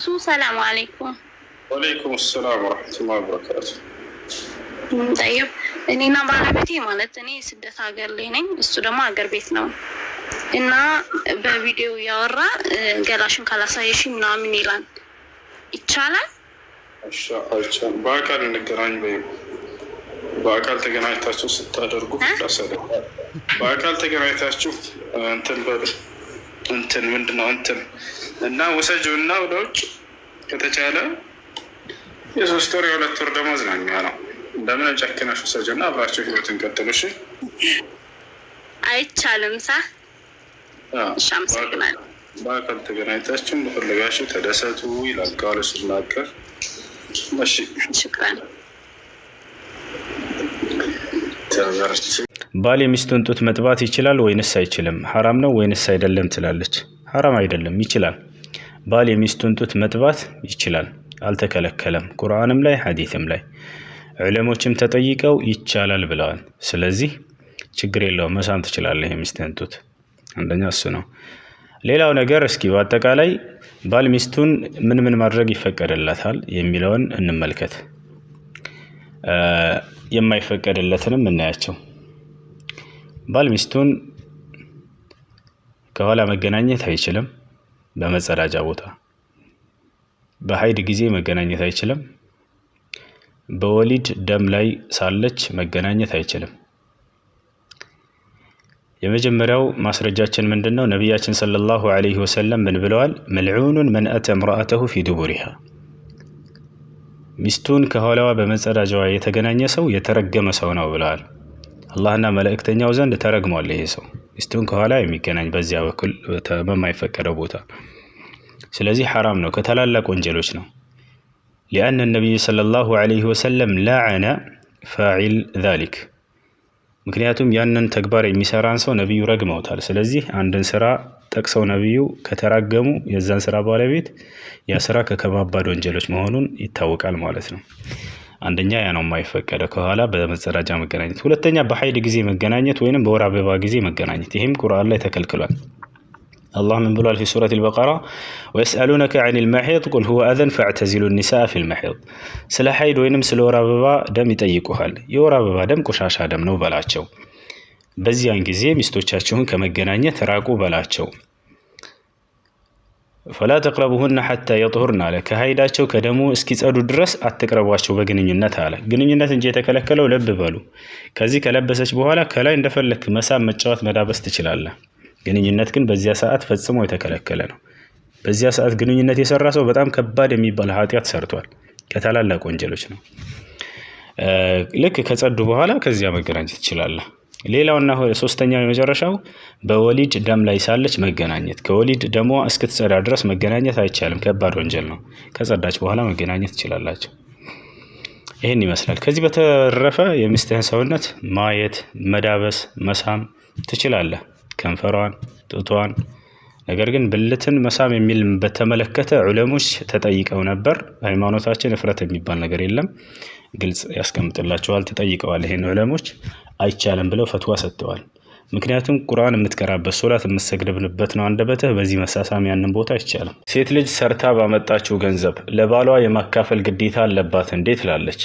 السلام عليكم. وعليكم السلام ورحمة الله وبركاته. طيب እኔና ባለቤቴ ማለት እኔ ስደት ሀገር ላይ ነኝ፣ እሱ ደግሞ ሀገር ቤት ነው እና በቪዲዮ ያወራ ገላሽን ካላሳየሽ ምናምን ይላል። ይቻላል? እሺ አይቻልም። በአካል እንገናኝ በይ። በአካል ተገናኝታችሁ ስታደርጉ ታሰደ በአካል ተገናኝታችሁ እንትን በል እንትን ምንድነው እንትን እና ወሰጁና ወደ ውጭ ከተቻለ የሶስት ወር የሁለት ወር ደሞዝ ነው የሚሆነው። እንደምን ጨክነሽ ወሰጁና አብራችሁ ህይወትን ቀጥሉ። እሺ አይቻልም ሳ ሻምስ ይገናል። በአካል ተገናኝታችሁ እንደፈለጋችሁ ተደሰቱ ይላል ቃሉ ሲናገር። እሺ ሽክራን። ባል የሚስቱን ጡት መጥባት ይችላል ወይንስ አይችልም? ሐራም ነው ወይንስ አይደለም ትላለች። ሐራም አይደለም፣ ይችላል። ባል የሚስቱን ጡት መጥባት ይችላል፣ አልተከለከለም። ቁርአንም ላይ ሐዲስም ላይ ዑለሞችም ተጠይቀው ይቻላል ብለዋል። ስለዚህ ችግር የለውም፣ መሳም ትችላለህ የሚስትህን ጡት። አንደኛ እሱ ነው። ሌላው ነገር እስኪ በአጠቃላይ ባል ሚስቱን ምን ምን ማድረግ ይፈቀድለታል የሚለውን እንመልከት። የማይፈቀድለትንም እናያቸው። ባል ሚስቱን ከኋላ መገናኘት አይችልም። በመጸዳጃ ቦታ በሀይድ ጊዜ መገናኘት አይችልም። በወሊድ ደም ላይ ሳለች መገናኘት አይችልም። የመጀመሪያው ማስረጃችን ምንድነው? ነቢያችን ሰለላሁ ዐለይሂ ወሰለም ምን ብለዋል? መልዑኑን መን አተ እምረአተሁ ፊ ዱቡሪሃ፣ ሚስቱን ከኋላዋ በመጸዳጃዋ የተገናኘ ሰው የተረገመ ሰው ነው ብለዋል። አላህና መልእክተኛው ዘንድ ተረግሟል ይሄ ሰው ሚስቱን ከኋላ የሚገናኝ በዚያ በኩል በማይፈቀደው ቦታ። ስለዚህ ሐራም ነው፣ ከታላላቅ ወንጀሎች ነው። لأن النبي صلى الله عليه وسلم لعن فاعل ذلك، ምክንያቱም ያንን ተግባር የሚሰራን ሰው ነብዩ ረግመውታል። ስለዚህ አንድን ስራ ጠቅሰው ነብዩ ከተራገሙ የዛን ስራ ባለቤት ያ ስራ ከከባባድ ወንጀሎች መሆኑን ይታወቃል ማለት ነው። አንደኛ ያ ነው የማይፈቀደው፣ ከኋላ በመጸዳጃ መገናኘት። ሁለተኛ በሀይድ ጊዜ መገናኘት ወይንም በወር አበባ ጊዜ መገናኘት፣ ይሄም ቁርአን ላይ ተከልክሏል። አላህ ምን ብሏል? في سورة البقرة ويسألونك عن المحيض قل هو أذن فاعتزلوا النساء في المحيض። ስለ ሀይድ ወይንም ስለ ወር አበባ ደም ይጠይቁሃል። የወር አበባ ደም ቆሻሻ ደም ነው በላቸው። በዚያን ጊዜ ሚስቶቻችሁን ከመገናኘት ራቁ በላቸው። فلا تقربوهن حتى يطهرن አለ። ከሀይዳቸው ከደሙ እስኪጸዱ ድረስ አትቅረቧቸው በግንኙነት አለ። ግንኙነት እንጂ የተከለከለው ለብ በሉ። ከዚህ ከለበሰች በኋላ ከላይ እንደፈለክ መሳም፣ መጫወት፣ መዳበስ ትችላለህ። ግንኙነት ግን በዚያ ሰዓት ፈጽሞ የተከለከለ ነው። በዚያ ሰዓት ግንኙነት የሰራ ሰው በጣም ከባድ የሚባል ኃጢአት ሰርቷል፣ ከታላላቅ ወንጀሎች ነው። ልክ ከጸዱ በኋላ ከዚያ መገናኘት ትችላለህ። ሌላውና ሶስተኛው የመጨረሻው በወሊድ ደም ላይ ሳለች መገናኘት። ከወሊድ ደሟ እስክትጸዳ ድረስ መገናኘት አይቻልም፣ ከባድ ወንጀል ነው። ከጸዳች በኋላ መገናኘት ትችላላችሁ። ይህን ይመስላል። ከዚህ በተረፈ የሚስትህን ሰውነት ማየት፣ መዳበስ፣ መሳም ትችላለህ፣ ከንፈሯን፣ ጡቷን። ነገር ግን ብልትን መሳም የሚል በተመለከተ ዑለሞች ተጠይቀው ነበር። ሃይማኖታችን እፍረት የሚባል ነገር የለም፣ ግልጽ ያስቀምጥላቸዋል። ተጠይቀዋል። ይሄን ዑለሞች አይቻልም ብለው ፈትዋ ሰጥተዋል። ምክንያቱም ቁርአን የምትቀራበት ሶላት የምትሰግድበት ነው አንደበትህ። በዚህ መሳሳም ያንን ቦታ አይቻልም። ሴት ልጅ ሰርታ ባመጣችው ገንዘብ ለባሏ የማካፈል ግዴታ አለባት እንዴት ላለች?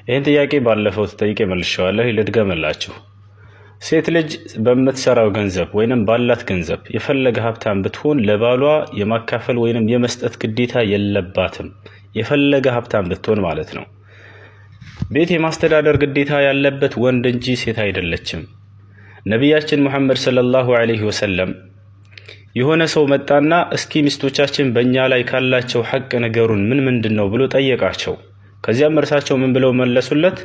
ይህን ጥያቄ ባለፈው ተጠይቄ መልሼዋለሁ፣ ልድገምላችሁ። ሴት ልጅ በምትሰራው ገንዘብ ወይንም ባላት ገንዘብ የፈለገ ሀብታም ብትሆን ለባሏ የማካፈል ወይንም የመስጠት ግዴታ የለባትም። የፈለገ ሀብታም ብትሆን ማለት ነው። ቤት የማስተዳደር ግዴታ ያለበት ወንድ እንጂ ሴት አይደለችም። ነቢያችን ሙሐመድ ሰለላሁ ዐለይሂ ወሰለም የሆነ ሰው መጣና እስኪ ሚስቶቻችን በእኛ ላይ ካላቸው ሐቅ ነገሩን ምንድነው ብሎ ጠየቃቸው። ከዚያም እርሳቸው ምን ብለው መለሱለት?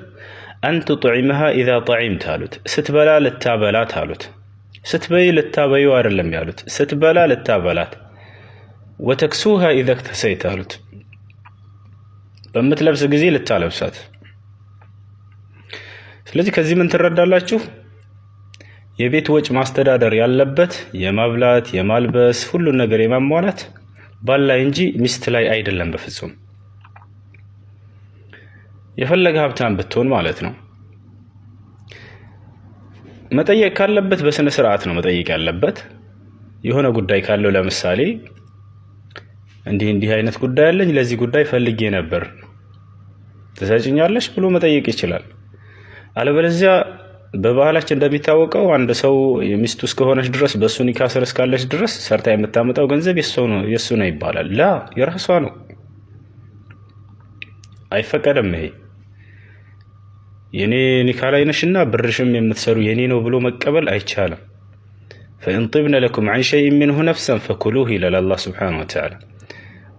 አንተ ጡዒመሃ ኢዛ ጣዒምት አሉት። ስትበላ ልታበላት አሉት። ስትበይ ልታበዩ አይደለም ያሉት፣ ስትበላ ልታበላት። ወተክሱሃ ኢዛ እክተሰይት አሉት። በምትለብስ ጊዜ ልታለብሳት። ስለዚህ ከዚህ ምን ትረዳላችሁ? የቤት ወጭ ማስተዳደር ያለበት የማብላት፣ የማልበስ፣ ሁሉን ነገር የማሟላት ባል ላይ እንጂ ሚስት ላይ አይደለም በፍጹም። የፈለገ ሀብታም ብትሆን ማለት ነው። መጠየቅ ካለበት በስነ ስርዓት ነው መጠየቅ ያለበት። የሆነ ጉዳይ ካለው ለምሳሌ እንዲህ አይነት ጉዳይ አለኝ ለዚህ ጉዳይ ፈልጌ ነበር ትሰጪኛለሽ ብሎ መጠየቅ ይችላል። አለበለዚያ በባህላችን እንደሚታወቀው አንድ ሰው የሚስቱ እስከሆነች ድረስ በሱ ኒካህ ስር እስካለች ድረስ ሰርታ የምታመጣው ገንዘብ የሱ ነው ይባላል። ላ የራሷ ነው፣ አይፈቀድም። ይሄ የኔ ኒካህ ላይ ነሽና ብርሽም የምትሰሩ የኔ ነው ብሎ መቀበል አይቻልም። فإن طبن لكم عن شيء منه نفسا فكلوه إلى الله سبحانه وتعالى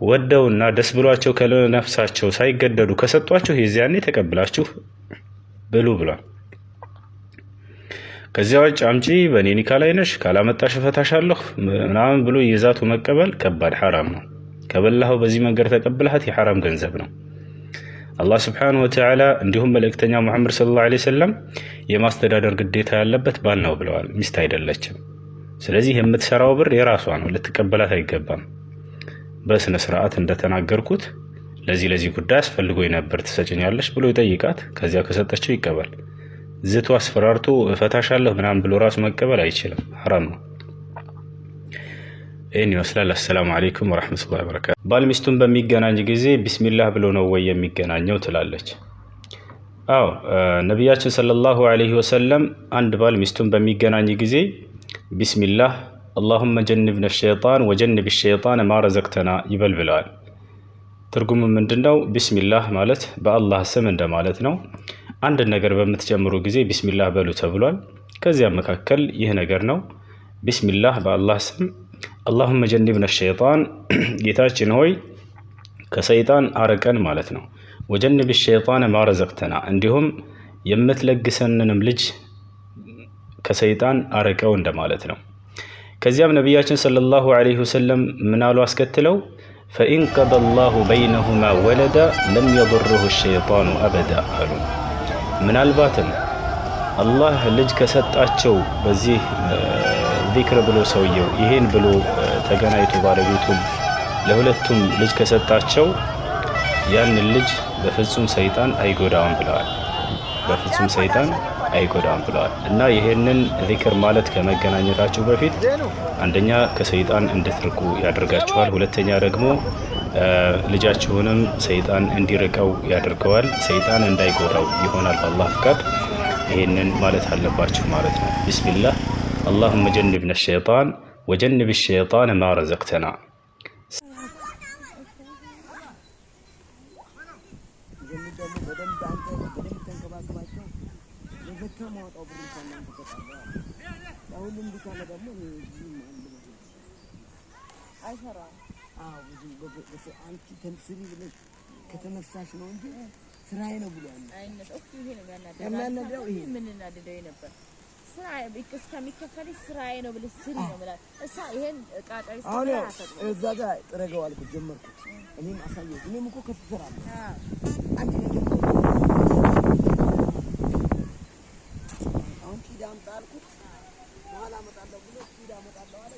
ወደውና ደስ ብሏቸው ከነፍሳቸው ሳይገደዱ ከሰጧችሁ የዚያኔ ተቀብላችሁ ብሉ ብሏል። ከዚያ ውጭ አምጪ በኔ ኒካህ ላይ ነሽ ካላመጣሽ ፈታሻለሁ ምናምን ብሎ ይዛቱ መቀበል ከባድ ሐራም ነው። ከበላው በዚህ መንገድ ተቀብለሃት የሐራም ገንዘብ ነው። አላህ Subhanahu Wa Ta'ala እንዲሁም መልእክተኛ መሐመድ ሰለላሁ ዐለይሂ ወሰለም የማስተዳደር ግዴታ ያለበት ባል ነው ብለዋል፣ ሚስት አይደለችም። ስለዚህ የምትሰራው ብር የራሷ ነው፣ ልትቀበላት አይገባም። በስነ ስርዓት እንደተናገርኩት ለዚህ ጉዳይ አስፈልጎኝ ነበር ትሰጪኛለሽ ብሎ ይጠይቃት። ከዚያ ከሰጠችው ይቀበል። ዝቶ አስፈራርቶ እፈታሻለሁ ምናምን ብሎ ራሱ መቀበል አይችልም፣ ሐራም ነው። ይህን ይመስላል። አሰላሙ አለይኩም ወራህመቱላሂ ወበረካቱ። ባል ሚስቱን በሚገናኝ ጊዜ ቢስሚላህ ብሎ ነው ወይ የሚገናኘው ትላለች። አዎ ነቢያችን ሰለላሁ ዐለይሂ ወሰለም አንድ ባል ሚስቱን በሚገናኝ ጊዜ ቢስሚላህ اللهم جنبنا الشيطان وجنب الشيطان ما رزقتنا ይበል ብለዋል። ትርጉሙ ምንድነው? ቢስሚላህ ማለት በአላህ ስም እንደማለት ነው። አንድ ነገር በመትጀምሩ ጊዜ ቢስሚላህ በሉ ተብሏል። ከዚያ መካከል ይህ ነገር ነው። ቢስሚላህ በአላህ ስም اللهم جنبنا الشيطان ጌታችን ሆይ ከሰይጣን አርቀን ማለት ነው። وجنب الشيطان ما رزقتنا እንዲሁም የምትለግሰንንም ልጅ ከሰይጣን አርቀው እንደማለት ነው። ከዚያም ነቢያችን ሰለላሁ ዐለይሂ ወሰለም ምን አሉ አስከትለው فإن قضى الله بينهما ولدا لم يضره الشيطان أبدا አሉ። ምናልባትም አላህ ልጅ ከሰጣቸው በዚህ ዚክር ብሎ ሰውየው ይሄን ብሎ ተገናኝቶ ባለቤቱን ለሁለቱም ልጅ ከሰጣቸው ያን ልጅ በፍጹም ሰይጣን አይጎዳም ብለዋል። በፍጹም ሰይጣን አይጎዳም ብለዋል። እና ይሄንን ዚክር ማለት ከመገናኘታችሁ በፊት አንደኛ ከሰይጣን እንድትርቁ ያደርጋችኋል፣ ሁለተኛ ደግሞ ልጃችሁንም ሰይጣን እንዲርቀው ያደርገዋል፣ ሰይጣን እንዳይጎዳው ይሆናል በአላህ ፍቃድ። ይሄንን ማለት አለባችሁ ማለት ነው። ቢስሚላህ اللهم جنبنا الشيطان وجنب الشيطان ما رزقتنا ከተነሳሽ ነው እንጂ ስራዬ ነው ብሏል። አይነት እኮ ይሄ ነው ያናደደው። ይሄ ምን እናደደው ነበር? ስራዬ እስከሚከፈል ስራዬ ነው ብለሽ ስሪ ነው ማለት እሷ ይሄን ቃጣይ ስራ እዛ ጋር ጥረገው አልኩት ጀመርኩት። እኔም አሳየው። እኔም እኮ ከተሰራለ አንድ ነገር አሁን ኪዳም ጣልኩት በኋላ መጣለው ብሎ ኪዳም መጣለው አለ።